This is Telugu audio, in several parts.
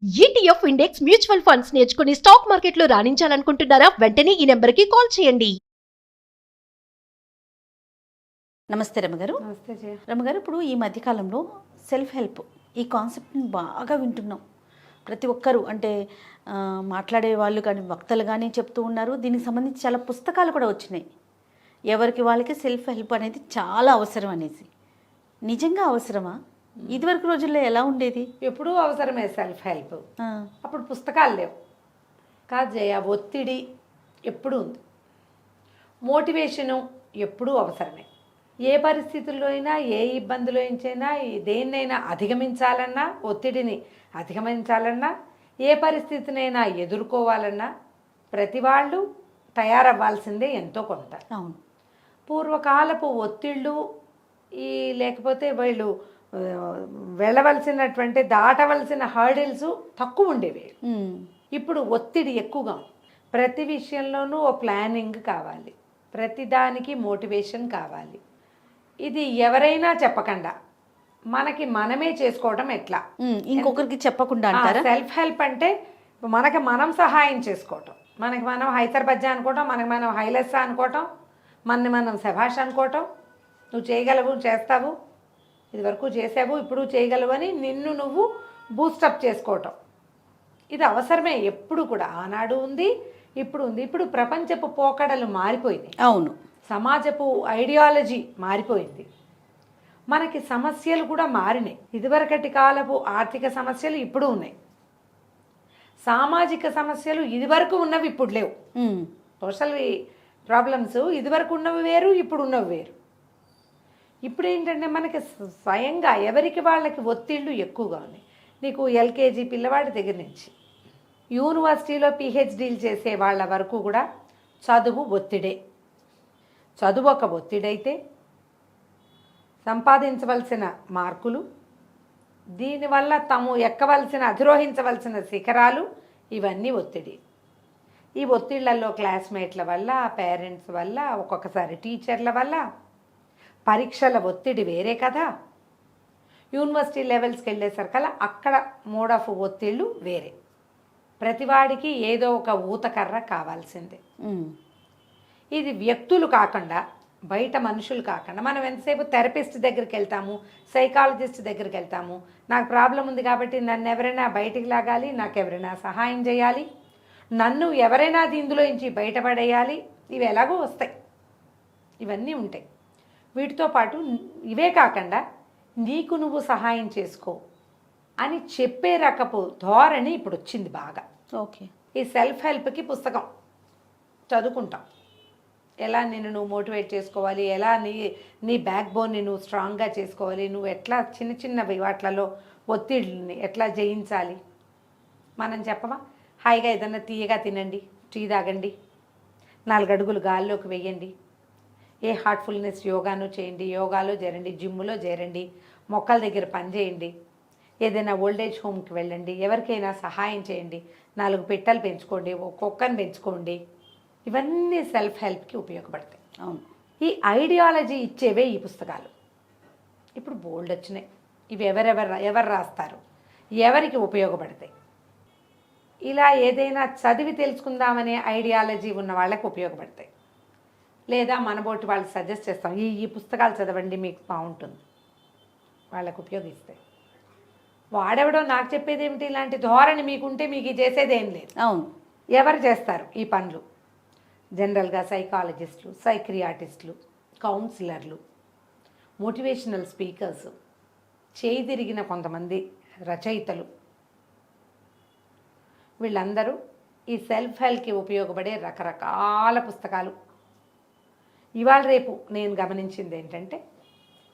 ఈటీఎఫ్ ఇండెక్స్ మ్యూచువల్ ఫండ్స్ నేర్చుకుని స్టాక్ మార్కెట్లో రాణించాలనుకుంటున్నారా? వెంటనే ఈ నెంబర్కి కాల్ చేయండి. నమస్తే రమగారు. నమస్తే జయ. రమగారు, ఇప్పుడు ఈ మధ్యకాలంలో సెల్ఫ్ హెల్ప్ ఈ కాన్సెప్ట్ని బాగా వింటున్నాం. ప్రతి ఒక్కరు అంటే మాట్లాడే వాళ్ళు కానీ వక్తలు కానీ చెప్తూ ఉన్నారు. దీనికి సంబంధించి చాలా పుస్తకాలు కూడా వచ్చినాయి. ఎవరికి వాళ్ళకి సెల్ఫ్ హెల్ప్ అనేది చాలా అవసరం అనేసి. నిజంగా అవసరమా? ఇదివరకు రోజుల్లో ఎలా ఉండేది? ఎప్పుడూ అవసరమే సెల్ఫ్ హెల్ప్. అప్పుడు పుస్తకాలు లేవు కాదు జయ. ఒత్తిడి ఎప్పుడూ ఉంది, మోటివేషను ఎప్పుడూ అవసరమే. ఏ పరిస్థితుల్లో అయినా, ఏ ఇబ్బందులో అయినా, దేన్నైనా అధిగమించాలన్నా, ఒత్తిడిని అధిగమించాలన్నా, ఏ పరిస్థితినైనా ఎదుర్కోవాలన్నా ప్రతి వాళ్ళు తయారవ్వాల్సిందే ఎంతో కొంత. అవును. పూర్వకాలపు ఒత్తిళ్ళు లేకపోతే వీళ్ళు వెళ్ళవలసినటువంటి దాటవలసిన హర్డిల్స్ తక్కువ ఉండేవి. ఇప్పుడు ఒత్తిడి ఎక్కువగా ఉంది. ప్రతి విషయంలోనూ ఓ ప్లానింగ్ కావాలి, ప్రతిదానికి మోటివేషన్ కావాలి. ఇది ఎవరైనా చెప్పకుండా మనకి మనమే చేసుకోవడం ఎట్లా, ఇంకొకరికి చెప్పకుండా అంటారా? సెల్ఫ్ హెల్ప్ అంటే మనకి మనం సహాయం చేసుకోవటం, మనకి మనం హైదరాబాద్ అనుకోవటం, మనకి మనం హైలెస్సా అనుకోవటం, మనని మనం శభాష్ అనుకోవటం. నువ్వు చేయగలవు, చేస్తావు, ఇదివరకు చేసావు, ఇప్పుడు చేయగలవు అని నిన్ను నువ్వు బూస్టప్ చేసుకోవటం. ఇది అవసరమే ఎప్పుడు కూడా. ఆనాడు ఉంది, ఇప్పుడు ఉంది. ఇప్పుడు ప్రపంచపు పోకడలు మారిపోయినాయి. అవును. సమాజపు ఐడియాలజీ మారిపోయింది. మనకి సమస్యలు కూడా మారినాయి. ఇదివరకటి కాలపు ఆర్థిక సమస్యలు ఇప్పుడు ఉన్నాయి, సామాజిక సమస్యలు ఇదివరకు ఉన్నవి ఇప్పుడు లేవు. సోషల్ ప్రాబ్లమ్స్ ఇదివరకు ఉన్నవి వేరు, ఇప్పుడు ఉన్నవి వేరు. ఇప్పుడు ఏంటంటే మనకి స్వయంగా ఎవరికి వాళ్ళకి ఒత్తిళ్ళు ఎక్కువగా ఉన్నాయి. నీకు ఎల్కేజీ పిల్లవాడి దగ్గర నుంచి యూనివర్సిటీలో పిహెచ్డీలు చేసే వాళ్ళ వరకు కూడా చదువు ఒత్తిడే. చదువు ఒక ఒత్తిడైతే సంపాదించవలసిన మార్కులు, దీనివల్ల తాము ఎక్కవలసిన, అధిరోహించవలసిన శిఖరాలు, ఇవన్నీ ఒత్తిడి. ఈ ఒత్తిళ్లలో క్లాస్మేట్ల వల్ల, పేరెంట్స్ వల్ల, ఒక్కొక్కసారి టీచర్ల వల్ల, పరీక్షల ఒత్తిడి వేరే కదా. యూనివర్సిటీ లెవెల్స్కి వెళ్ళేసరికల్లా అక్కడ మోడ్ ఆఫ్ ఒత్తిళ్ళు వేరే. ప్రతివాడికి ఏదో ఒక ఊతకర్ర కావాల్సిందే. ఇది వ్యక్తులు కాకుండా, బయట మనుషులు కాకుండా, మనం ఎంతసేపు థెరపిస్ట్ దగ్గరికి వెళ్తాము, సైకాలజిస్ట్ దగ్గరికి వెళ్తాము. నాకు ప్రాబ్లం ఉంది కాబట్టి నన్ను ఎవరైనా బయటికి లాగాలి, నాకు ఎవరైనా సహాయం చేయాలి, నన్ను ఎవరైనా ఇందులో నుంచి బయటపడేయాలి, ఇవి ఎలాగో వస్తాయి, ఇవన్నీ ఉంటాయి. వీటితో పాటు ఇవే కాకుండా నీకు నువ్వు సహాయం చేసుకో అని చెప్పే రకపు ధోరణి ఇప్పుడు వచ్చింది బాగా. ఓకే. ఈ సెల్ఫ్ హెల్ప్కి పుస్తకం చదువుకుంటాం, ఎలా నిన్ను నువ్వు మోటివేట్ చేసుకోవాలి, ఎలా నీ బ్యాక్ బోన్ని నువ్వు స్ట్రాంగ్గా చేసుకోవాలి, నువ్వు ఎట్లా చిన్న చిన్న వాటిలలో ఒత్తిడిని ఎట్లా జయించాలి. మనం చెప్పమా? హాయిగా ఏదన్నా తీయగా తినండి, టీ తాగండి, 4 అడుగులు గాల్లోకి వెయ్యండి, ఏ హార్ట్ఫుల్నెస్ యోగాను చేయండి, యోగాలో చేరండి, జిమ్లో చేరండి, మొక్కల దగ్గర పని చేయండి, ఏదైనా ఓల్డేజ్ హోమ్కి వెళ్ళండి, ఎవరికైనా సహాయం చేయండి, 4 పిట్టలు పెంచుకోండి, ఒక కుక్కను పెంచుకోండి. ఇవన్నీ సెల్ఫ్ హెల్ప్కి ఉపయోగపడతాయి. అవును. ఈ ఐడియాలజీ ఇచ్చేవే ఈ పుస్తకాలు. ఇప్పుడు బోల్డ్ వచ్చినాయి. ఇవి ఎవరు రాస్తారు, ఎవరికి ఉపయోగపడతాయి. ఇలా ఏదైనా చదివి తెలుసుకుందామనే ఐడియాలజీ ఉన్న వాళ్ళకి ఉపయోగపడతాయి. లేదా మనబోటి వాళ్ళు సజెస్ట్ చేస్తాం, ఈ పుస్తకాలు చదవండి మీకు బాగుంటుంది, వాళ్ళకు ఉపయోగిస్తాయి. వాడెవడో నాకు చెప్పేది ఏమిటి, ఇలాంటి ధోరణి మీకుంటే మీకు చేసేదేం లేదు. అవును. ఎవరు చేస్తారు ఈ పనులు? జనరల్గా సైకాలజిస్టులు, సైక్రియాటిస్టులు, కౌన్సిలర్లు, మోటివేషనల్ స్పీకర్స్, చేయి తిరిగిన కొంతమంది రచయితలు, వీళ్ళందరూ ఈ సెల్ఫ్ హెల్ప్కి ఉపయోగపడే రకరకాల పుస్తకాలు. ఇవాళ రేపు నేను గమనించింది ఏంటంటే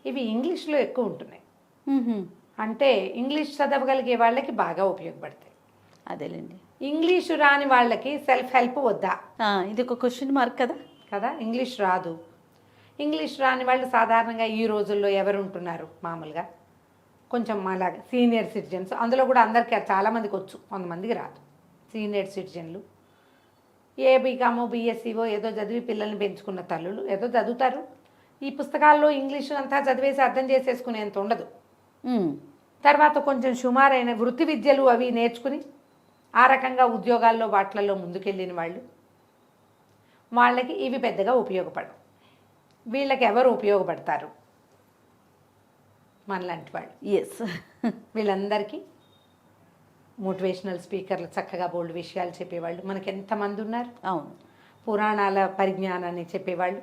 ఇవి ఇంగ్లీష్లో ఎక్కువ ఉంటున్నాయి. అంటే ఇంగ్లీష్ చదవగలిగే వాళ్ళకి బాగా ఉపయోగపడతాయి. అదేలేండి. ఇంగ్లీషు రాని వాళ్ళకి సెల్ఫ్ హెల్ప్ వద్దా? ఇది ఒక క్వశ్చన్ మార్క్ కదా. ఇంగ్లీష్ రాదు. ఇంగ్లీష్ రాని వాళ్ళు సాధారణంగా ఈ రోజుల్లో ఎవరు ఉంటున్నారు? మామూలుగా కొంచెం అలాగా సీనియర్ సిటిజన్స్. అందులో కూడా అందరికీ చాలామందికి వచ్చు, కొంతమందికి రాదు. సీనియర్ సిటిజన్లు, ఏ బీకామో బీఎస్సీవో ఏదో చదివి పిల్లల్ని పెంచుకున్న తల్లులు ఏదో చదువుతారు. ఈ పుస్తకాల్లో ఇంగ్లీషు అంతా చదివేసి అర్థం చేసేసుకునేంత ఉండదు. తర్వాత కొంచెం సుమారైన వృత్తి విద్యలు అవి నేర్చుకుని ఆ రకంగా ఉద్యోగాల్లో వాటిలలో ముందుకెళ్ళిన వాళ్ళు, వాళ్ళకి ఇవి పెద్దగా ఉపయోగపడవు. వీళ్ళకి ఎవరు ఉపయోగపడతారు? మనలాంటి వాళ్ళు. ఎస్. వీళ్ళందరికీ మోటివేషనల్ స్పీకర్లు, చక్కగా బోల్డ్ విషయాలు చెప్పేవాళ్ళు మనకి ఎంతమంది ఉన్నారు. అవును. పురాణాల పరిజ్ఞానాన్ని చెప్పేవాళ్ళు,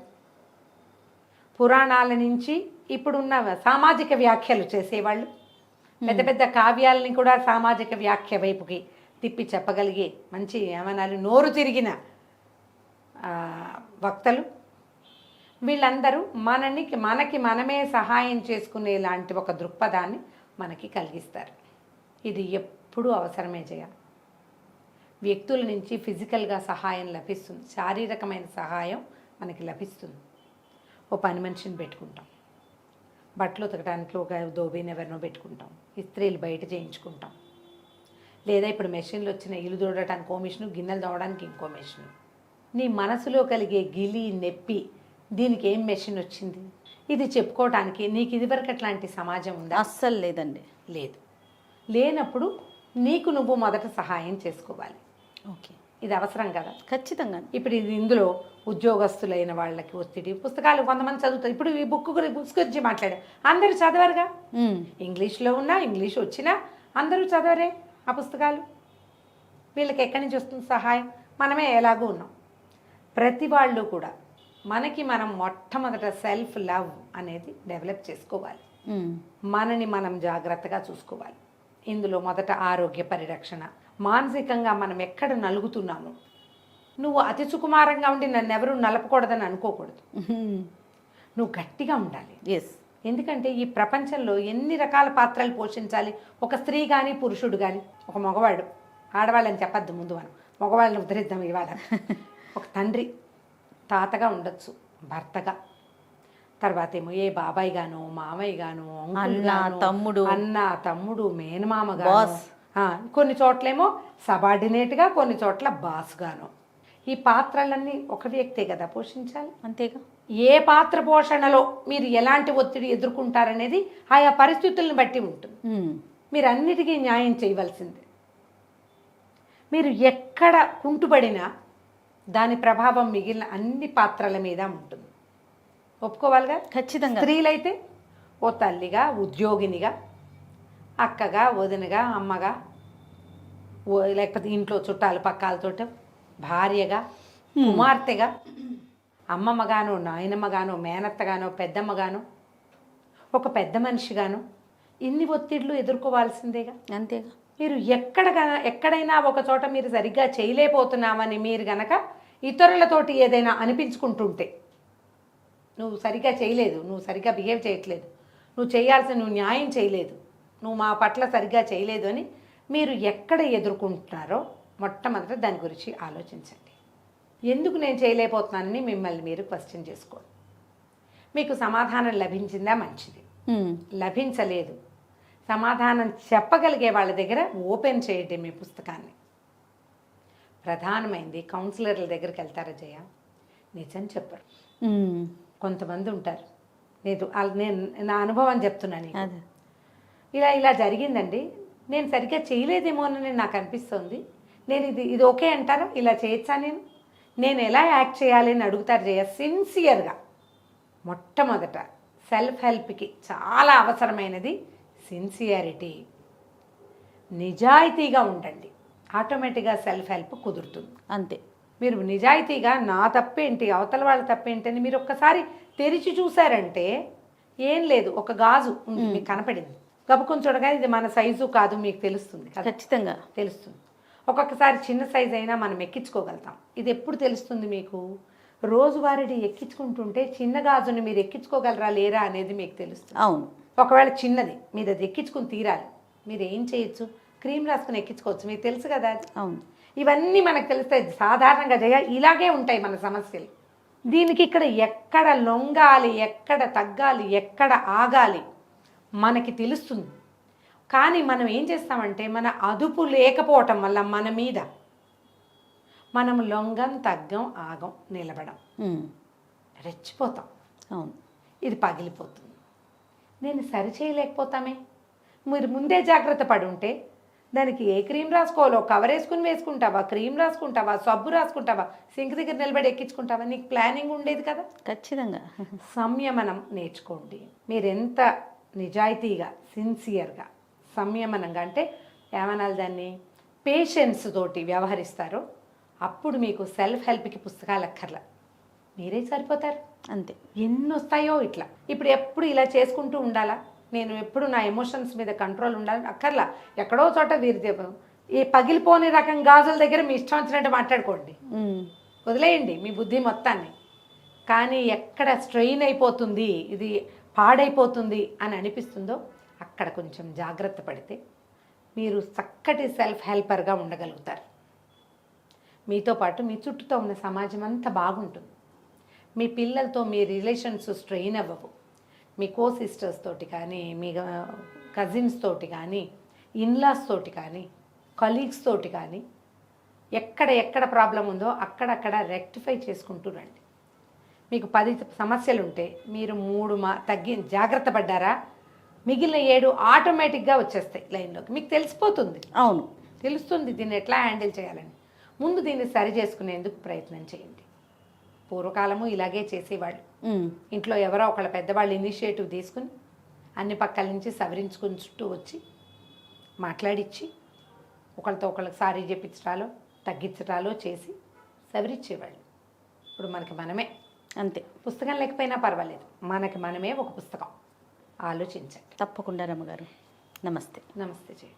పురాణాల నుంచి ఇప్పుడున్న సామాజిక వ్యాఖ్యలు చేసేవాళ్ళు, పెద్ద పెద్ద కావ్యాలని కూడా సామాజిక వ్యాఖ్య వైపుకి తిప్పి చెప్పగలిగే మంచి ఏమనాలి నోరు తిరిగిన వక్తలు. వీళ్ళందరూ మనకి మనమే సహాయం చేసుకునే లాంటి ఒక దృక్పథాన్ని మనకి కలిగిస్తారు. ఇది ఎప్పుడూ అవసరమే చేయాలి. వ్యక్తుల నుంచి ఫిజికల్గా సహాయం లభిస్తుంది, శారీరకమైన సహాయం మనకి లభిస్తుంది. ఓ పని మనిషిని పెట్టుకుంటాం, బట్టలు ఉతకడానికి ఒక దోబీని ఎవరినో పెట్టుకుంటాం, ఇస్త్రీలు బయట చేయించుకుంటాం, లేదా ఇప్పుడు మెషిన్లు వచ్చిన ఇల్లు దూడటానికి ఓ మిషను, గిన్నెలు తోవడానికి ఇంకో మిషను. నీ మనసులో కలిగే గిలి నొప్పి దీనికి ఏం మెషిన్ వచ్చింది? ఇది చెప్పుకోవటానికి నీకు ఇదివరకు అట్లాంటి సమాజం ఉందా? అస్సలు లేదండి. లేదు. లేనప్పుడు నీకు నువ్వు మొదట సహాయం చేసుకోవాలి. ఓకే, ఇది అవసరం కదా. ఖచ్చితంగా. ఇప్పుడు ఇది ఇందులో ఉద్యోగస్తులైన వాళ్ళకి ఒత్తిడి, పుస్తకాలు కొంతమంది చదువుతారు. ఇప్పుడు ఈ బుక్స్ గురించి మాట్లాడారు, అందరూ చదవరుగా. ఇంగ్లీష్లో ఉన్నా, ఇంగ్లీష్ వచ్చినా అందరూ చదవరే ఆ పుస్తకాలు. వీళ్ళకి ఎక్కడి నుంచి వస్తుంది సహాయం? మనమే ఎలాగూ ఉన్నాం. ప్రతి వాళ్ళు కూడా మనకి మనం మొట్టమొదట సెల్ఫ్ లవ్ అనేది డెవలప్ చేసుకోవాలి. మనని మనం జాగ్రత్తగా చూసుకోవాలి. ఇందులో మొదట ఆరోగ్య పరిరక్షణ, మానసికంగా మనం ఎక్కడ నలుగుతున్నాము. నువ్వు అతి సుకుమారంగా ఉండి నన్ను ఎవరు నలపకూడదని అనుకోకూడదు. నువ్వు గట్టిగా ఉండాలి. ఎస్. ఎందుకంటే ఈ ప్రపంచంలో ఎన్ని రకాల పాత్రలు పోషించాలి. ఒక స్త్రీ కానీ పురుషుడు కానీ, ఒక మగవాడు, ఆడవాళ్ళని చెప్పద్దు ముందు, మనం మగవాళ్ళని ఉద్ధరిద్దాం ఇవాళ. ఒక తండ్రి, తాతగా ఉండొచ్చు, భర్తగా, తర్వాత ఏమో ఏ బాబాయ్ గానో, మామయ్య గానో, అన్న తమ్ముడు, మేనమామ గాను, కొన్ని చోట్లేమో సబార్డినేట్గా, కొన్ని చోట్ల బాస్ గాను. ఈ పాత్రలన్నీ ఒక వ్యక్తే కదా పోషించాలి. అంతేగా. ఏ పాత్ర పోషణలో మీరు ఎలాంటి ఒత్తిడి ఎదుర్కొంటారనేది ఆయా పరిస్థితులను బట్టి ఉంటుంది. మీరు అన్నిటికీ న్యాయం చేయవలసిందే. మీరు ఎక్కడ కుంటుపడినా దాని ప్రభావం మిగిలిన అన్ని పాత్రల మీద ఉంటుంది. ఒప్పుకోవాలిగా. ఖచ్చితంగా. స్త్రీలైతే ఓ తల్లిగా, ఉద్యోగినిగా, అక్కగా, వదినగా, అమ్మగా, లేకపోతే ఇంట్లో చుట్టాలు పక్కాలతోట భార్యగా, కుమార్తెగా, అమ్మమ్మగానో, నాయనమ్మగానో, మేనత్తగానో, పెద్దమ్మగానో, ఒక పెద్ద మనిషిగానో ఇన్ని ఒత్తిళ్లు ఎదుర్కోవాల్సిందేగా. అంతేగా. మీరు ఎక్కడైనా ఒక చోట మీరు సరిగ్గా చేయలేకపోతున్నామని మీరు గనక ఇతరులతోటి ఏదైనా అనిపించుకుంటుంటే, నువ్వు సరిగ్గా చేయలేదు, నువ్వు సరిగ్గా బిహేవ్ చేయట్లేదు, నువ్వు న్యాయం చేయలేదు, నువ్వు మా పట్ల సరిగ్గా చేయలేదు అని మీరు ఎక్కడ ఎదుర్కొంటున్నారో మొట్టమొదట దాని గురించి ఆలోచించండి. ఎందుకు నేను చేయలేకపోతున్నానని మిమ్మల్ని మీరు క్వశ్చన్ చేసుకోండి. మీకు సమాధానం లభించిందా? మంచిది. లభించలేదు, సమాధానం చెప్పగలిగే వాళ్ళ దగ్గర ఓపెన్ చేయండి మీ పుస్తకాన్ని. ప్రధానమైంది కౌన్సిలర్ల దగ్గరికి వెళ్తారా జయ? నిజం చెప్పరు. కొంతమంది ఉంటారు, నేను నా అనుభవం చెప్తున్నాను. ఇలా జరిగిందండి, నేను సరిగ్గా చేయలేదేమోనని నాకు అనిపిస్తుంది, నేను ఇది ఓకే అంటారా, ఇలా చేయొచ్చా, నేను ఎలా యాక్ట్ చేయాలి అని అడుగుతారు జయ. సిన్సియర్గా. మొట్టమొదట సెల్ఫ్ హెల్ప్కి చాలా అవసరమైనది సిన్సియారిటీ. నిజాయితీగా ఉండండి, ఆటోమేటిక్గా సెల్ఫ్ హెల్ప్ కుదురుతుంది. అంతే. మీరు నిజాయితీగా నా తప్పేంటి, అవతల వాళ్ళ తప్పేంటి అని మీరు ఒక్కసారి తెరిచి చూసారంటే ఏం లేదు, ఒక గాజు మీకు కనపడింది, గబుకొని చూడగానే ఇది మన సైజు కాదు మీకు తెలుస్తుంది. ఖచ్చితంగా తెలుస్తుంది. ఒక్కొక్కసారి చిన్న సైజు అయినా మనం ఎక్కించుకోగలుగుతాం. ఇది ఎప్పుడు తెలుస్తుంది మీకు? రోజువారీ ఎక్కించుకుంటుంటే చిన్న గాజుని మీరు ఎక్కించుకోగలరా లేరా అనేది మీకు తెలుస్తుంది. అవును. ఒకవేళ చిన్నది మీరు అది ఎక్కించుకుని తీరాలి, మీరు ఏం చేయొచ్చు? క్రీమ్ రాసుకుని ఎక్కించుకోవచ్చు, మీకు తెలుసు కదా అది. అవును. ఇవన్నీ మనకు తెలుస్తాయి. సాధారణంగా జయ ఇలాగే ఉంటాయి మన సమస్యలు. దీనికి ఇక్కడ ఎక్కడ లొంగాలి, ఎక్కడ తగ్గాలి, ఎక్కడ ఆగాలి మనకి తెలుస్తుంది. కానీ మనం ఏం చేస్తామంటే మన అదుపు లేకపోవటం వల్ల మన మీద మనం లొంగం, తగ్గం, ఆగం, నిలబడం, రెచ్చిపోతాం. అవును. ఇది పగిలిపోతుంది. నేను సరి చేయలేకపోతామే, మీరు ముందే జాగ్రత్త పడి ఉంటే దానికి ఏ క్రీమ్ రాసుకోవాలో కవర్ వేసుకుంటావా, క్రీమ్ రాసుకుంటావా, సబ్బు రాసుకుంటావా, సింక్ దగ్గర నిలబడి ఎక్కించుకుంటావా, నీకు ప్లానింగ్ ఉండేది కదా. ఖచ్చితంగా. సంయమనం నేర్చుకోండి. మీరు ఎంత నిజాయితీగా సిన్సియర్గా సంయమనంగా అంటే ఏమనాలి దాన్ని పేషెన్స్ తోటి వ్యవహరిస్తారో అప్పుడు మీకు సెల్ఫ్ హెల్ప్కి పుస్తకాలు అక్కర్లా, మీరే సరిపోతారు. అంతే. ఎన్ని వస్తాయో ఇట్లా. ఇప్పుడు ఎప్పుడు ఇలా చేసుకుంటూ ఉండాలా, నేను ఎప్పుడు నా ఎమోషన్స్ మీద కంట్రోల్ ఉండాలని అక్కర్లా. ఎక్కడో చోట వీరి ఈ పగిలిపోని రకం గాజుల దగ్గర మీ ఇష్టం వచ్చినట్టు మాట్లాడుకోండి, వదిలేయండి మీ బుద్ధి మొత్తాన్ని. కానీ ఎక్కడ స్ట్రెయిన్ అయిపోతుంది, ఇది పాడైపోతుంది అని అనిపిస్తుందో అక్కడ కొంచెం జాగ్రత్త పడితే మీరు చక్కటి సెల్ఫ్ హెల్పర్గా ఉండగలుగుతారు. మీతో పాటు మీ చుట్టూతో ఉన్న సమాజం అంతా బాగుంటుంది. మీ పిల్లలతో మీ రిలేషన్స్ స్ట్రెయిన్ అవ్వవు. మీ కో సిస్టర్స్ తోటి కానీ, మీ కజిన్స్ తోటి కానీ, ఇన్లాస్ తోటి కానీ, కలీగ్స్ తోటి కానీ ఎక్కడ ప్రాబ్లం ఉందో అక్కడక్కడ రెక్టిఫై చేసుకుంటూ రండి. మీకు 10 సమస్యలు ఉంటే మీరు 3 జాగ్రత్త పడ్డారా, మిగిలిన 7 ఆటోమేటిక్గా వచ్చేస్తాయి లైన్లోకి. మీకు తెలిసిపోతుంది. అవును, తెలుస్తుంది దీన్ని ఎట్లా హ్యాండిల్ చేయాలని. ముందు దీన్ని సరి చేసుకునేందుకు ప్రయత్నం చేయండి. పూర్వకాలము ఇలాగే చేసేవాళ్ళు. ఇంట్లో ఎవరో ఒకళ్ళ పెద్దవాళ్ళు ఇనిషియేటివ్ తీసుకుని అన్ని పక్కల నుంచి సవరించుకుంటూ వచ్చి మాట్లాడిచ్చి ఒకళ్ళతో ఒకళ్ళకి సారీ చెప్పించడాలో తగ్గించడాలో చేసి సవరించేవాళ్ళు. ఇప్పుడు మనమే అంతే. పుస్తకం లేకపోయినా పర్వాలేదు, మనమే ఒక పుస్తకం. ఆలోచించండి. తప్పకుండా రమ్మగారు. నమస్తే. నమస్తే జయ.